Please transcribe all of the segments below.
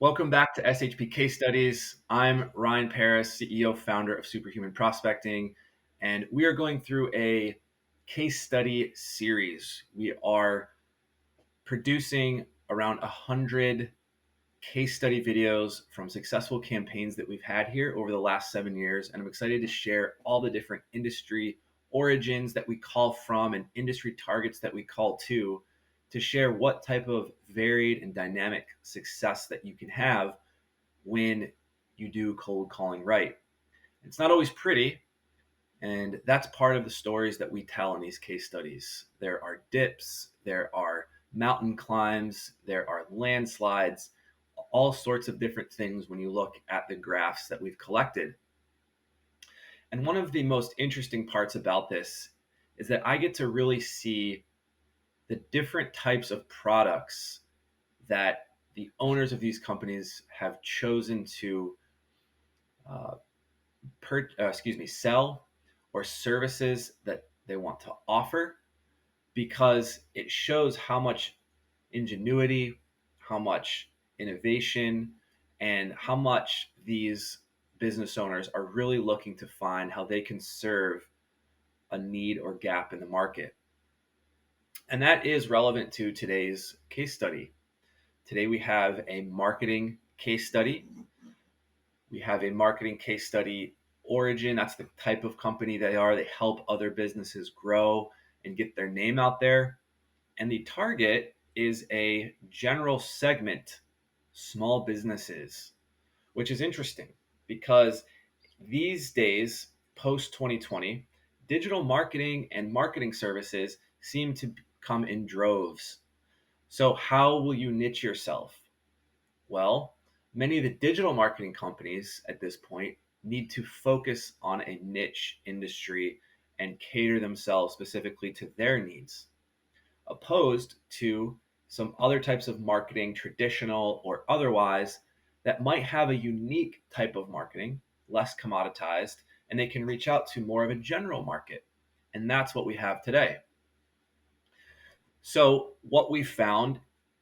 Welcome back to SHP Case Studies. I'm Ryan Paris, CEO, founder of Superhuman Prospecting, and we are going through a case study series. We are producing around 100 case study videos from successful campaigns that we've had here over the last 7 years, and I'm excited to share all the different industry origins that we call from and industry targets that we call to share what type of varied and dynamic success that you can have when you do cold calling right. It's not always pretty, and that's part of the stories that we tell in these case studies. There are dips, there are mountain climbs, there are landslides, all sorts of different things when you look at the graphs that we've collected. And one of the most interesting parts about this is that I get to really see the different types of products that the owners of these companies have chosen to sell, or services that they want to offer, because it shows how much ingenuity, how much innovation, and how much these business owners are really looking to find how they can serve a need or gap in the market. And that is relevant to today's case study. Today we have a marketing case study. We have a marketing case study origin. That's the type of company they are. They help other businesses grow and get their name out there. And the target is a general segment, small businesses, which is interesting because these days, post 2020, digital marketing and marketing services seem to come in droves. So, how will you niche yourself? Well, many of the digital marketing companies at this point need to focus on a niche industry and cater themselves specifically to their needs, opposed to some other types of marketing, traditional or otherwise, that might have a unique type of marketing, less commoditized, and they can reach out to more of a general market. And that's what we have today. So, what we found,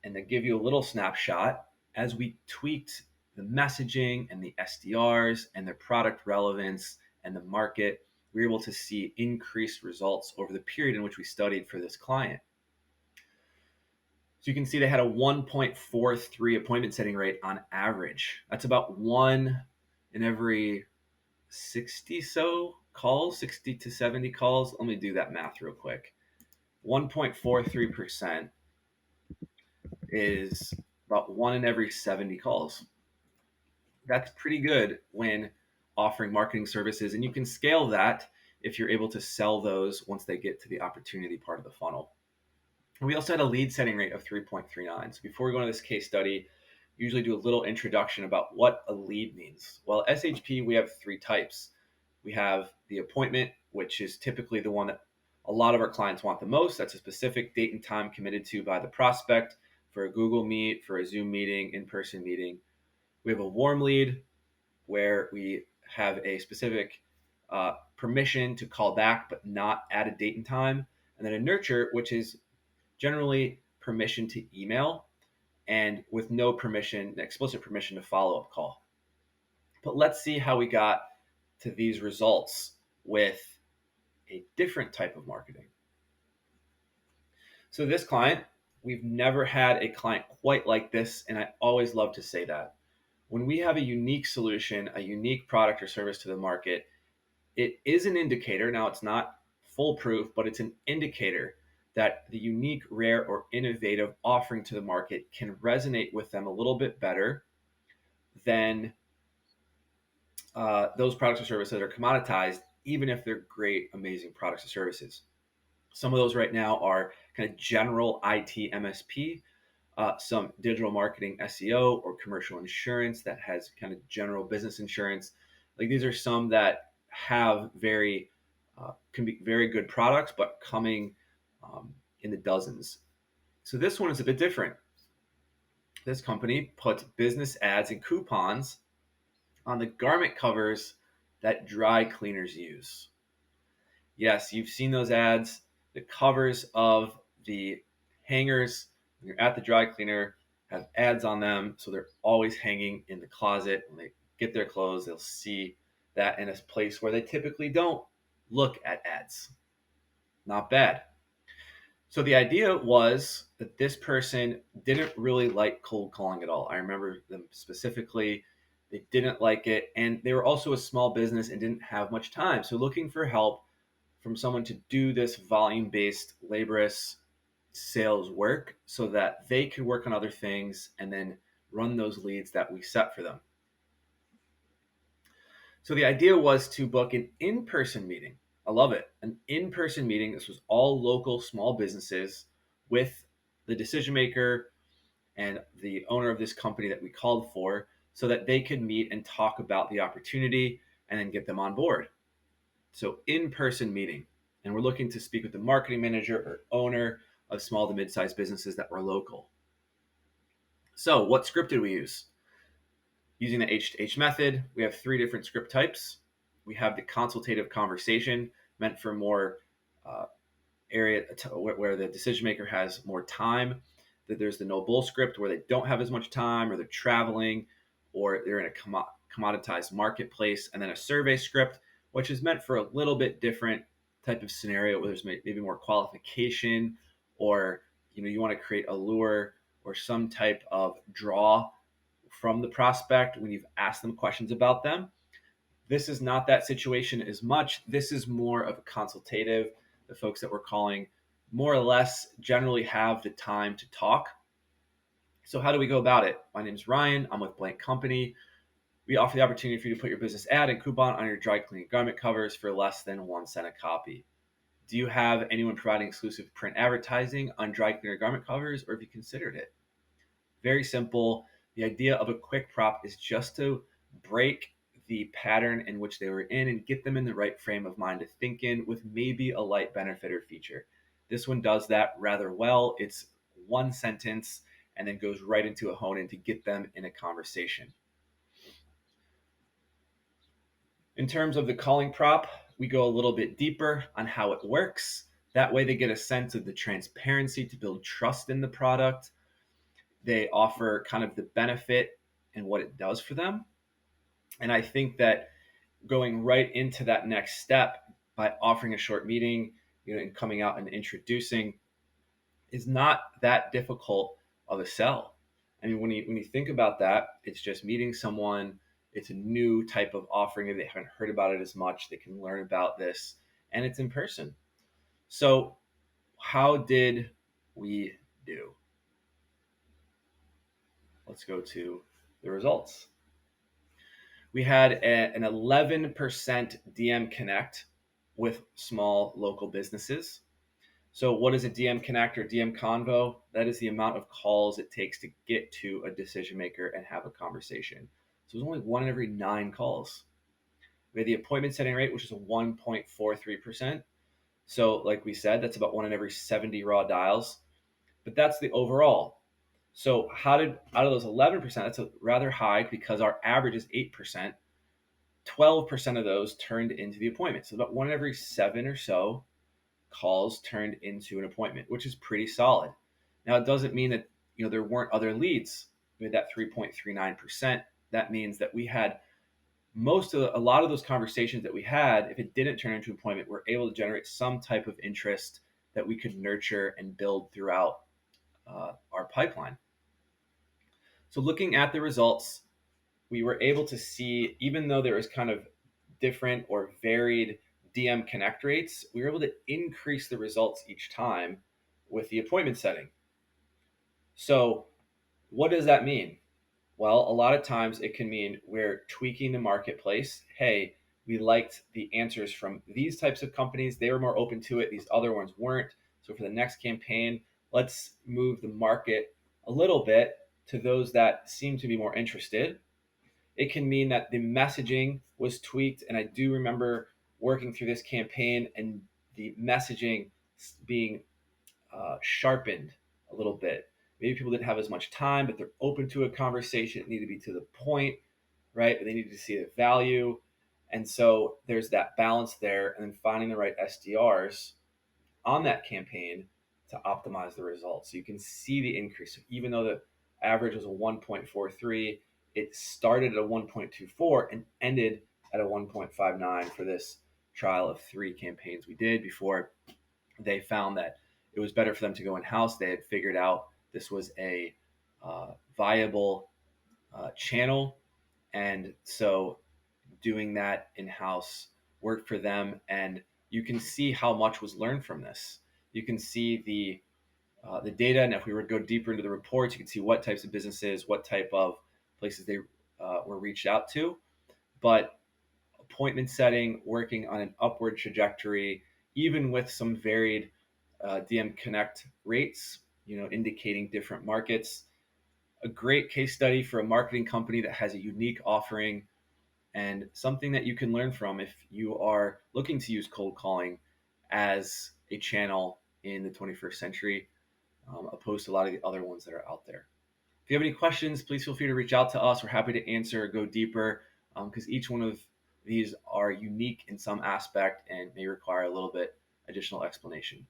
and to give you a little snapshot, as we tweaked the messaging and the SDRs and their product relevance and the market, we were able to see increased results over the period in which we studied for this client. So you can see they had a 1.43 appointment setting rate on average. That's about one in every 60 calls, 60 to 70 calls. Let me do that math real quick. 1.43% is about one in every 70 calls. That's pretty good when offering marketing services, and you can scale that if you're able to sell those once they get to the opportunity part of the funnel. We also had a lead setting rate of 3.39. So before we go into this case study, we usually do a little introduction about what a lead means. Well, SHP, we have three types. We have the appointment, which is typically the one that a lot of our clients want the most. That's a specific date and time committed to by the prospect for a Google Meet, for a Zoom meeting, in-person meeting. We have a warm lead where we have a specific permission to call back, but not at a date and time. And then a nurture, which is generally permission to email and with no permission, explicit permission to follow-up call. But let's see how we got to these results with a different type of marketing. So this client, we've never had a client quite like this, and I always love to say that. When we have a unique solution, a unique product or service to the market, it is an indicator. Now, it's not foolproof, but it's an indicator that the unique, rare, or innovative offering to the market can resonate with them a little bit better than those products or services that are commoditized, even if they're great, amazing products or services. Some of those right now are kind of general IT MSP, some digital marketing SEO, or commercial insurance that has kind of general business insurance. Like, these are some that have can be very good products, but coming in the dozens. So this one is a bit different. This company puts business ads and coupons on the garment covers that dry cleaners use. Yes, you've seen those ads. The covers of the hangers when you're at the dry cleaner have ads on them, so they're always hanging in the closet. When they get their clothes, they'll see that in a place where they typically don't look at ads. Not bad. So the idea was that this person didn't really like cold calling at all. I remember them specifically. They didn't like it. And they were also a small business and didn't have much time. So looking for help from someone to do this volume based, laborious sales work so that they could work on other things and then run those leads that we set for them. So the idea was to book an in-person meeting. I love it. An in-person meeting. This was all local small businesses with the decision maker and the owner of this company that we called for so that they could meet and talk about the opportunity and then get them on board. So in-person meeting. And we're looking to speak with the marketing manager or owner of small to mid-sized businesses that were local. So what script did we use? Using the H2H method, we have 3 different script types. We have the consultative conversation, meant for more area where the decision maker has more time. That there's the no bull script where they don't have as much time, or they're traveling, or they're in a commoditized marketplace. And then a survey script, which is meant for a little bit different type of scenario where there's maybe more qualification, or you want to create a lure or some type of draw from the prospect when you've asked them questions about them. This is not that situation as much. This is more of a consultative. The folks that we're calling more or less generally have the time to talk. So how do we go about it? My name is Ryan. I'm with Blank Company. We offer the opportunity for you to put your business ad and coupon on your dry cleaning garment covers for less than 1 cent a copy. Do you have anyone providing exclusive print advertising on dry cleaner garment covers, or have you considered it? Very simple. The idea of a quick prop is just to break the pattern in which they were in and get them in the right frame of mind to think in with maybe a light benefit or feature. This one does that rather well. It's 1 sentence and then goes right into a hone in to get them in a conversation. In terms of the calling prop, we go a little bit deeper on how it works. That way they get a sense of the transparency to build trust in the product. They offer kind of the benefit and what it does for them. And I think that going right into that next step by offering a short meeting, and coming out and introducing is not that difficult of a sell. I mean, when you think about that, it's just meeting someone. It's a new type of offering. If they haven't heard about it as much, they can learn about this, and it's in person. So how did we do? Let's go to the results. We had an 11% DM connect with small local businesses. So what is a DM connect or DM convo? That is the amount of calls it takes to get to a decision maker and have a conversation. So it's only 1 in every 9 calls. We had the appointment setting rate, which is a 1.43%. So like we said, that's about 1 in every 70 raw dials. But that's the overall. So out of those 11%, that's a rather high because our average is 8%. 12% of those turned into the appointment. So about 1 in every 7 or so calls turned into an appointment, which is pretty solid. Now, it doesn't mean that there weren't other leads. We had that 3.39%. That means that we had a lot of those conversations that we had, if it didn't turn into an appointment, we're able to generate some type of interest that we could nurture and build throughout our pipeline. So looking at the results, we were able to see, even though there was kind of different or varied DM connect rates, we were able to increase the results each time with the appointment setting. So what does that mean? Well, a lot of times it can mean we're tweaking the marketplace. Hey, we liked the answers from these types of companies. They were more open to it. These other ones weren't. So for the next campaign, let's move the market a little bit to those that seem to be more interested. It can mean that the messaging was tweaked. And I do remember working through this campaign and the messaging being sharpened a little bit. Maybe people didn't have as much time, but they're open to a conversation. It needed to be to the point, right? But they needed to see the value. And so there's that balance there. And then finding the right SDRs on that campaign to optimize the results. So you can see the increase. So even though the average was a 1.43. It started at a 1.24 and ended at a 1.59 for this trial of 3 campaigns we did before they found that it was better for them to go in house. They had figured out this was a viable channel, and so doing that in house worked for them. And you can see how much was learned from this. You can see the data, and if we were to go deeper into the reports, you can see what types of businesses, what type of places they were reached out to. But appointment setting, working on an upward trajectory, even with some varied DM Connect rates, indicating different markets. A great case study for a marketing company that has a unique offering and something that you can learn from if you are looking to use cold calling as a channel in the 21st century, opposed to a lot of the other ones that are out there. If you have any questions, please feel free to reach out to us. We're happy to answer or go deeper, because each one of these are unique in some aspect and may require a little bit additional explanation.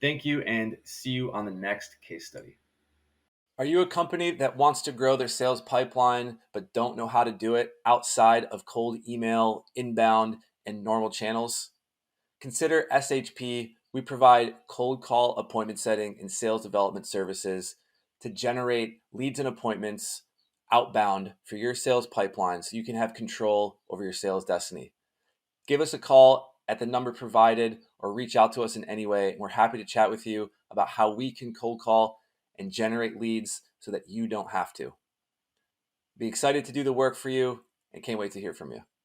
Thank you, and see you on the next case study. Are you a company that wants to grow their sales pipeline but don't know how to do it outside of cold email, inbound, and normal channels? Consider SHP. We provide cold call appointment setting and sales development services to generate leads and appointments outbound for your sales pipeline so you can have control over your sales destiny. Give us a call at the number provided or reach out to us in any way. We're happy to chat with you about how we can cold call and generate leads so that you don't have to. Be excited to do the work for you and can't wait to hear from you.